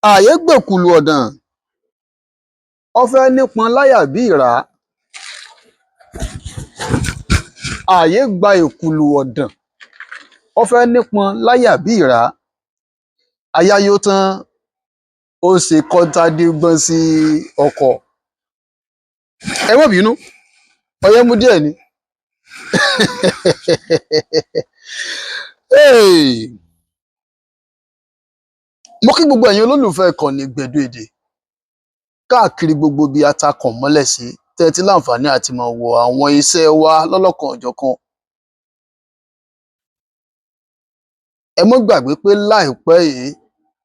ààyè gbèkùlù ọ̀dàn ó fẹ́ nípọn láyà bí ìrá. ààyè gba èkùlù ọ̀dàn ó fẹ́ nípọn láyà bí ìrá. ayáyó tán ó ṣe kọ́ńtàdégbọ́n sí ọkọ̀. ẹ má bínú ọyẹ́ mú díẹ̀ ni. Hey! mo kí gbogbo ẹ̀yin olólùfẹ́ ìkànnì Gbẹ̀du Èdè káàkiri gbogbo ibi atakàn mọ́lẹ̀ sí tẹ́tí láǹfààní àti máa wo àwọn iṣẹ́ wa lọ́lọ́kan òjọ̀kan. ẹ mọ́ gbàgbé pé láìpẹ́ yìí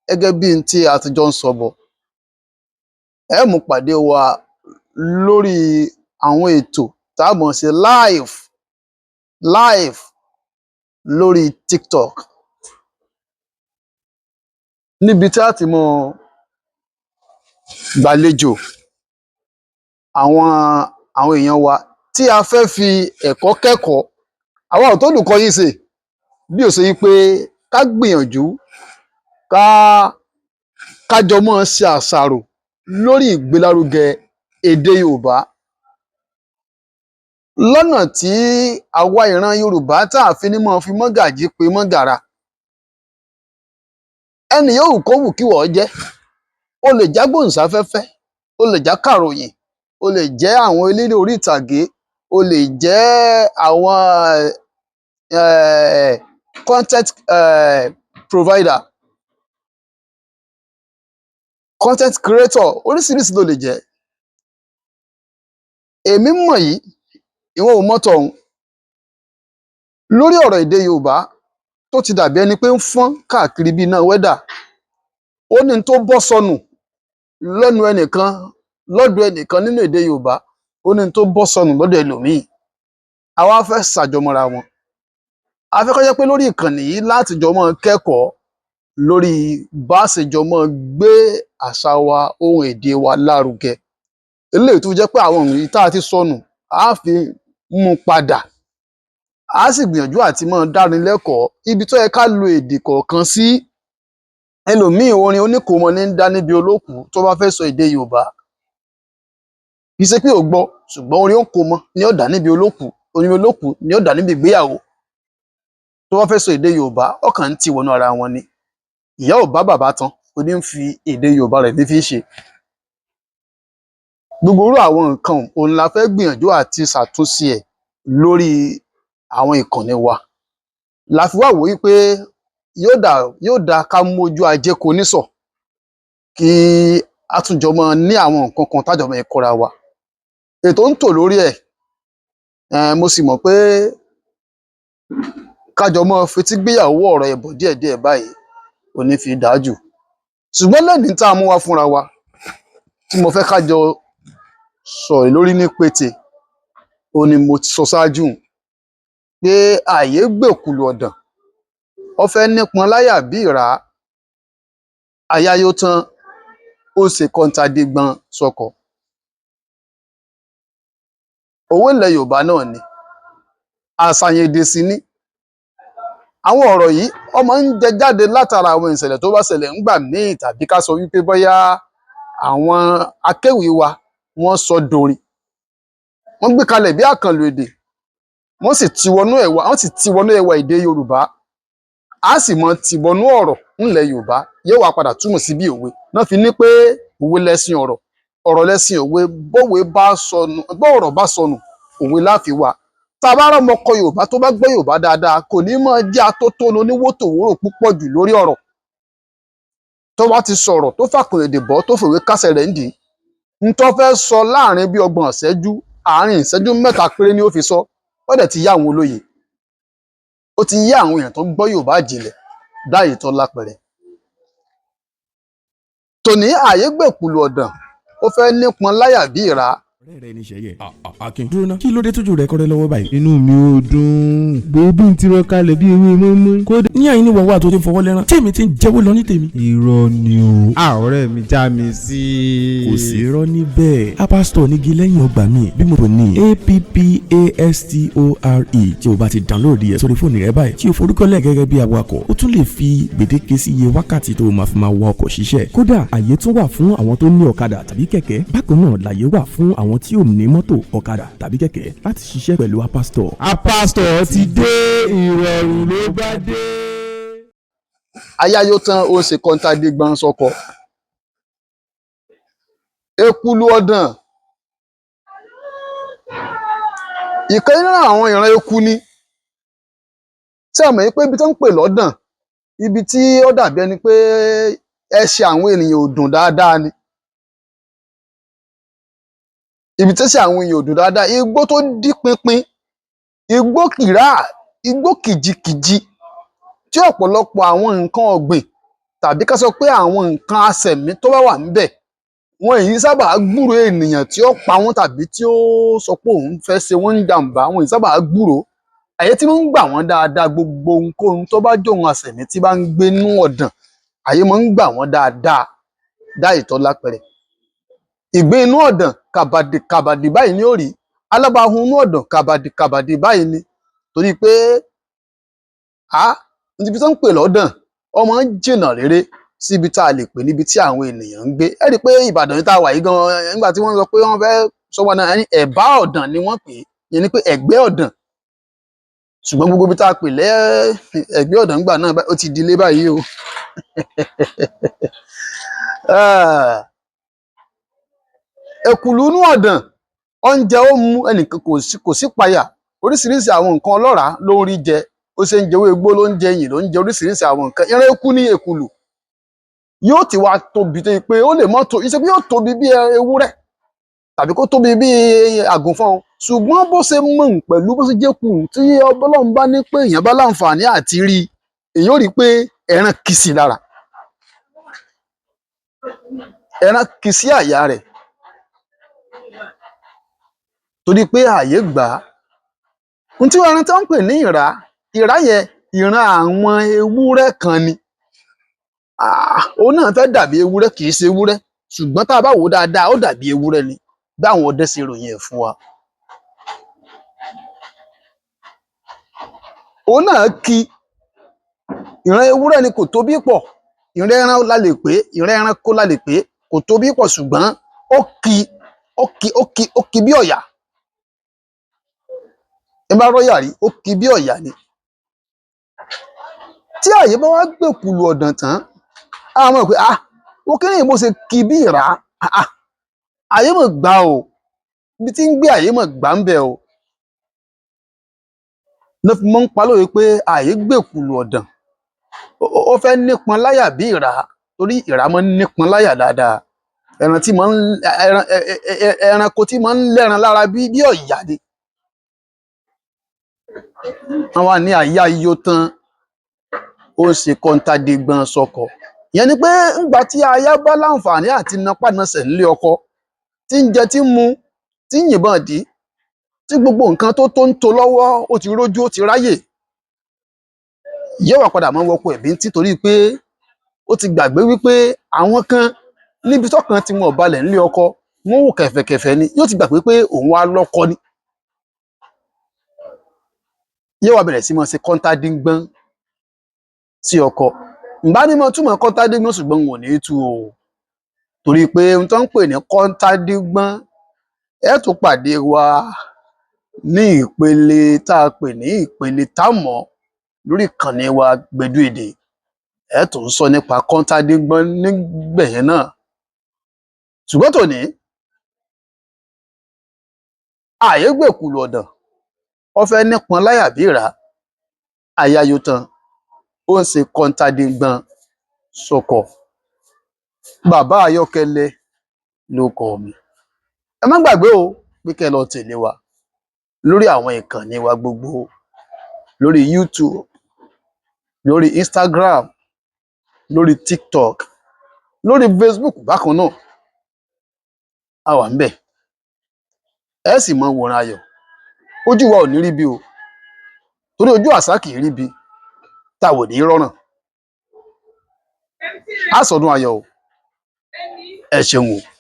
gẹ́gẹ́ bí n tí a ti jọ ń sọ bọ̀, ẹ mú pàdé wa lórí àwọn ètò tá a mọ̀ sí live lórí TikTok, níbi tí a ti mọ gbàlejò àwọn èèyàn wa tí a fẹ́ fi ẹ̀kọ́ kẹ́kọ̀ọ́. àwa ò tó olùkọ́ yín ṣe bí ó ṣe yí pé ká gbìyànjú kájọ mọ́ ṣe àṣàrò lórí ìgbélárugẹ èdè Yorùbá lọ́nà tí àwa ìran Yorùbá tá a fi ní mọ́ fi mọ́gàjí pé mọ́gàra. ẹnì yòówù kó wù kí wọ́n jẹ́, ó lè jágbóhùnsáfẹ́fẹ́, ó lè já kàròyìn, ó lè jẹ́ àwọn eléré orí ìtàgé, ó lè jẹ́ àwọn content provider, content creator, oríṣiríṣi ló lè jẹ́. èmi mọ̀ yìí ìwọ ò mọ̀ tọ̀hún. lórí ọ̀rọ̀ èdè Yorùbá tó ti dàbí ẹni pé ń fọ́n káàkiri bíi iná wẹ́dà, ó ní tó bọ́ sọnù lẹ́nu ẹnìkan lọ́dọ̀ ẹnìkan nínú èdè Yorùbá, ó ní tó bọ́ sọnù lọ́dọ̀ ẹlòmíì. àwa fẹ́ ṣàjọmọ́ra wọn. a fẹ́ kó jẹ́ pé lórí ìkànnì yìí láti jọ mọ́ kẹ́kọ̀ọ́ lórí bá a ṣe jọ mọ́ gbé àṣà wa, ohun èdè wa lárugẹ. eléyìí tó jẹ́ pé àwọn ìròyìn tá a ti sọnù á fi mú padà. a sì gbìyànjú àti mọ́ dánilẹ́kọ̀ọ́ ibi tó yẹ ká lo èdè kọ̀ọ̀kan sí. ẹlòmíì orin oníkòmọ ní ń dá níbi olókùú tó bá fẹ́ sọ èdè Yorùbá. kì í ṣe pé ò gbọ́, ṣùgbọ́n orin òǹkòmọ ni ó dá níbi olókùú, orin olókùú ni ó dá níbi ìgbéyàwó. tó bá fẹ́ sọ èdè Yorùbá ọkàn ń tì wọnú ara wọn ni. ìyá ò bá bàbá tán ó ní ń fi èdè Yorùbá rẹ̀ ní fi ṣe. gbogbo irú àwọn nǹkan òun la fẹ́ gbìyànjú àti ṣàtúnṣe ẹ̀ lórí àwọn ìkànnì wa. la fi wá wò wípé yóò dá ká mójú ajé kò ní sọ, kí a tún jọ mọ ní àwọn nǹkan kan tájọ mọ ẹ̀kọ́ra wa. ètò ń tò lórí ẹ̀. mo sì mọ̀ pé kájọ mọ fetí gbéyàwó ọ̀rọ̀ ẹ̀bọ̀ díẹ̀díẹ̀ báyìí ò ní fi dáa jù. ṣùgbọ́n lẹ́nìí tá a mú wá fúnra wa tí mo fẹ́ kájọ sọ̀rọ̀ lórí ní pété, ó ní mo ti sọ ṣáájú pé ààyè gbèkùlù ọ̀dàn ó fẹ́ nípọn láyà bí ìrá. ayáyó tán ó ṣe kọ́ńtàdégbọ́n sọkọ̀. òwe ilẹ̀ Yorùbá náà ni, àṣàyàn èdè sì ni. àwọn ọ̀rọ̀ yìí ó máa ń jẹ jáde látara àwọn ìṣẹ̀lẹ̀ tó bá ṣẹlẹ̀ ńgbà míì, tàbí ká sọ wípé bóyá àwọn akéwì wa wọ́n sọ dorin, wọ́n gbé kalẹ̀ bí àkànlò èdè, wọ́n sì ti wọnú ẹwà èdè Yorùbá. a sì mọ ti wọnú ọ̀rọ̀ ńlẹ̀ Yorùbá yóò wá padà túmọ̀ sí bí òwe. náà fi ní pé òwe lẹṣin ọ̀rọ̀, ọ̀rọ̀ lẹṣin òwe. bọ́ọ̀rọ̀ bá sọnù òwe la fi wá. tá a bá rán ọmọkọ Yorùbá tó bá gbọ́ Yorùbá dáadáa, kò ní máa jẹ́ atótónu oníwòtòwòrò púpọ̀ jù lórí ọ̀rọ̀. tó bá ti sọ̀rọ̀ tó fàkùn èdè bọ́ tó fòwe kásẹ̀ rẹ̀ ń dì í, n tó fẹ́ sọ láàrin bí 30 ìṣẹ́jú, àárín ìṣẹ́jú 3 péré ni ó fi sọ. ó dẹ̀ ti yá àwọn olóye, ó ti yá àwọn èèyàn tó gbọ́ Yorùbá jinlẹ̀ dáyìí tó lápẹẹrẹ. tòní ààyè gbèkùlù ọ̀dàn ó fẹ́ nípọn láyà bí ìrá. ọ̀rẹ́ rẹ ní Ṣẹ̀yẹ. Akin dúró ná kí ló dé tójú rẹ kọ́rẹ́ lọ́wọ́ báyìí. inú mi ò dùn bèbí ń tirọ kalẹ̀ bí ewé mọ́mọ́. kódà ní àyín ní wọ́n wà tó ti ń fọwọ́ lẹ́rán tí èmi ti ń jẹ́wọ́ lọ ní tèmi. irọ́ ni o. ọ̀rẹ́ mi já mi sí. kò sí irọ́ níbẹ̀. apastọ̀ nígi lẹ́yìn ọgbà mi bí mo rò ní APPASTORE tí o bá ti download ẹ̀ sórí fóònù rẹ báyìí tí o forúkọlẹ̀ gẹ́gẹ́ bí awakọ̀ o tún lè fi gbèdéke sí iye wákàtí tó o máa fi máa wa ọkọ̀ ṣiṣẹ́. kódà àyè tún wà fún àwọn tó ní ọ̀kadà tàbí kẹ̀kẹ́. bákan náà làyè wà fún àwọn tí ò ní mọ́tò ọ̀kadà tàbí kẹ̀kẹ́ láti ṣiṣẹ́ pẹ̀lú apastọ̀. apastọ̀ ti dé ìrọ̀rùn ló bá dé. ayáyó tán ó ṣe kọ́ńtàdé gbọ́n sọkọ ekulu ọdàn ìkan nínú àwọn ìran eku ni tí a mọ̀ pé ibi tó ń pè lọ́dàn ibi tí ó dàbí ẹni pé ẹsẹ̀ àwọn ènìyàn ò dùn dáadáa ni ibi tẹ́sẹ̀ àwọn èèyàn ò dùn dáadáa igbó tó dí pinpin igbó kìrá igbó kìjikìji tí ọ̀pọ̀lọpọ̀ àwọn nǹkan ọ̀gbìn tàbí ká sọ pé àwọn nǹkan asẹ̀mí tó bá wà níbẹ̀ wọn èyí sábà gbúròó ènìyàn tí ó pa wọn tàbí tí ó sọ pé òun fẹ́ ṣe wọ́n ń jàǹbá wọn èyí sábà gbúròó àyè tí wọ́n ń gbà wọ́n dáadáa gbogbo ohunkóhun tó bá jóun asẹ̀mí tí bá ń gbé nú ọ̀dàn àyè máa ń gbà wọ́n dáadáa dá ìtọ́ lápẹẹrẹ ìgbín inú ọ̀dàn kàbàdì kàbàdì báyìí ni ó rí alábàáhùn inú ọ̀dàn kàbàdì kàbàdì báyìí ni torí pé níbi tó ń pè lọ́dàn ọmọ ń jìnnà réré síbi tá a lè pè níbi tí àwọn ènìyàn ń gbé ẹ rí i pé Ìbàdàn yìí tá a wà yìí gan nígbà tí wọ́n sọ pé wọ́n fẹ́ sọ wọn náà ní ẹ̀bá ọ̀dàn ni wọ́n pè é yẹn ni pé ẹ̀gbẹ́ ọ̀dàn ṣùgbọ́n gbogbo ibi tá a pè lẹ́ ẹ̀gbẹ́ ọ̀dàn nígbà náà ó ti di ilé báyìí o èkùlù inú ọ̀dàn oúnjẹ ó mu ẹnìkan kò sí payà oríṣiríṣi àwọn nǹkan ọlọ́ràá ló ń rí jẹ ó ṣe ń jẹwé igbó ló ń jẹ ẹyìn ló ń jẹ oríṣiríṣi àwọn nǹkan ìran eku ní èkùlù yóò ti wá tóbi tó pé ó lè mọ́ tó iṣẹ́ bí yóò tóbi bí ewúrẹ́ tàbí kó tóbi bí àgùnfọ́n ṣùgbọ́n bó ṣe mọ̀ pẹ̀lú bó ṣe jẹ́kù tí Ọlọ́run bá ní pé èèyàn bá láǹfààní àti rí èèyàn ó rí i pé ẹran kì sí lára ẹran kì sí àyà rẹ̀ torí pé ààyè gbà á ohun tí ẹran tó ń pè ní ìrá yẹn ìran àwọn ewúrẹ́ kan ni òun náà fẹ́ dàbí ewúrẹ́ kì í ṣe ewúrẹ́ ṣùgbọ́n tá a bá wò ó dáadáa ó dàbí ewúrẹ́ ni bí àwọn ọdẹ ṣe ròyìn ẹ̀ fún wa òun náà kí ìran ewúrẹ́ ni kò tóbi pọ̀ ìran ẹran la lè pè ìran ẹranko la lè pè kò tóbi pọ̀ ṣùgbọ́n ó kí bí ọ̀yà ẹ bá rọ́yà rí ó kí bí ọ̀yà ni tí àyè bá wá gbèkùlù ọ̀dàn tán a mọ̀ pé ó kéré mo ṣe kí bí ìrá àyè mọ̀ gbà o ibi tí ń gbé àyè mọ̀ gbà ń bẹ̀ o ló fi mọ́ ń pa lóye pé àyè gbèkùlù ọ̀dàn ó fẹ́ nípọn láyà bí ìrá torí ìrá máa ń nípọn láyà dáadáa ẹranko tí máa ń lẹ́ran lára bí ọ̀yà ni wọ́n wá ní àyà yó tán ó ṣe kọ́ńtàdé gbọ́n sọkọ ìyẹn ni pé ńgbà tí aya bá láǹfààní àti napánasẹ̀ nílé ọkọ tí ń jẹ tí ń mu tí ń yìnbọn dì tí gbogbo nǹkan tó ń to lọ́wọ́ ó ti rójú ó ti ráyè yóò wá padà máa wọpọ̀ ẹ̀bí títorí pé ó ti gbàgbé wípé àwọn kan níbi tọ́kàn tí wọn ò balẹ̀ nílé ọkọ wọn wò kẹ̀fẹ̀kẹ̀fẹ̀ ni yóò ti gbàgbé pé òun wá lọ́kọ ni yóò wá bẹ̀rẹ̀ sí máa ṣe kọ́ńtàdé gbọ́n sí ọkọ ǹbá ní mo túmọ̀ kọ́ńtàdé gbọ́n ṣùgbọ́n wọn ò ní tú o torí pé ohun tó ń pè ní kọ́ńtàdé gbọ́n ẹ tún pàdé wa ní ìpele tá a pè ní ìpele támọ̀ lórí ìkànnì wa Gbẹ̀du Èdè ẹ tún sọ nípa kọ́ńtàdé gbọ́n nígbẹ̀yẹn náà ṣùgbọ́n tòní ààyè gbèkùlù ọ̀dàn ó fẹ́ nípọn láyà bí ìrá àyà yó tán ó ń ṣe kọ́ńtàdé gbọ́n sọkọ bàbá Ayọ́kẹ́lẹ́ ló kọ mi ẹ má gbàgbé o pé kẹ́ lọ tẹ̀lé wa lórí àwọn ìkànnì wa gbogbo lórí YouTube lórí Instagram lórí TikTok lórí Facebook bákan náà a wà ń bẹ̀ ẹ sì mọ wòran ayọ̀ ojú wa ò ní rí bí o torí ojú àṣà kì í rí bí tá a wò ní rọ́nà á sọdún ayọ̀ o ẹ ṣeun o.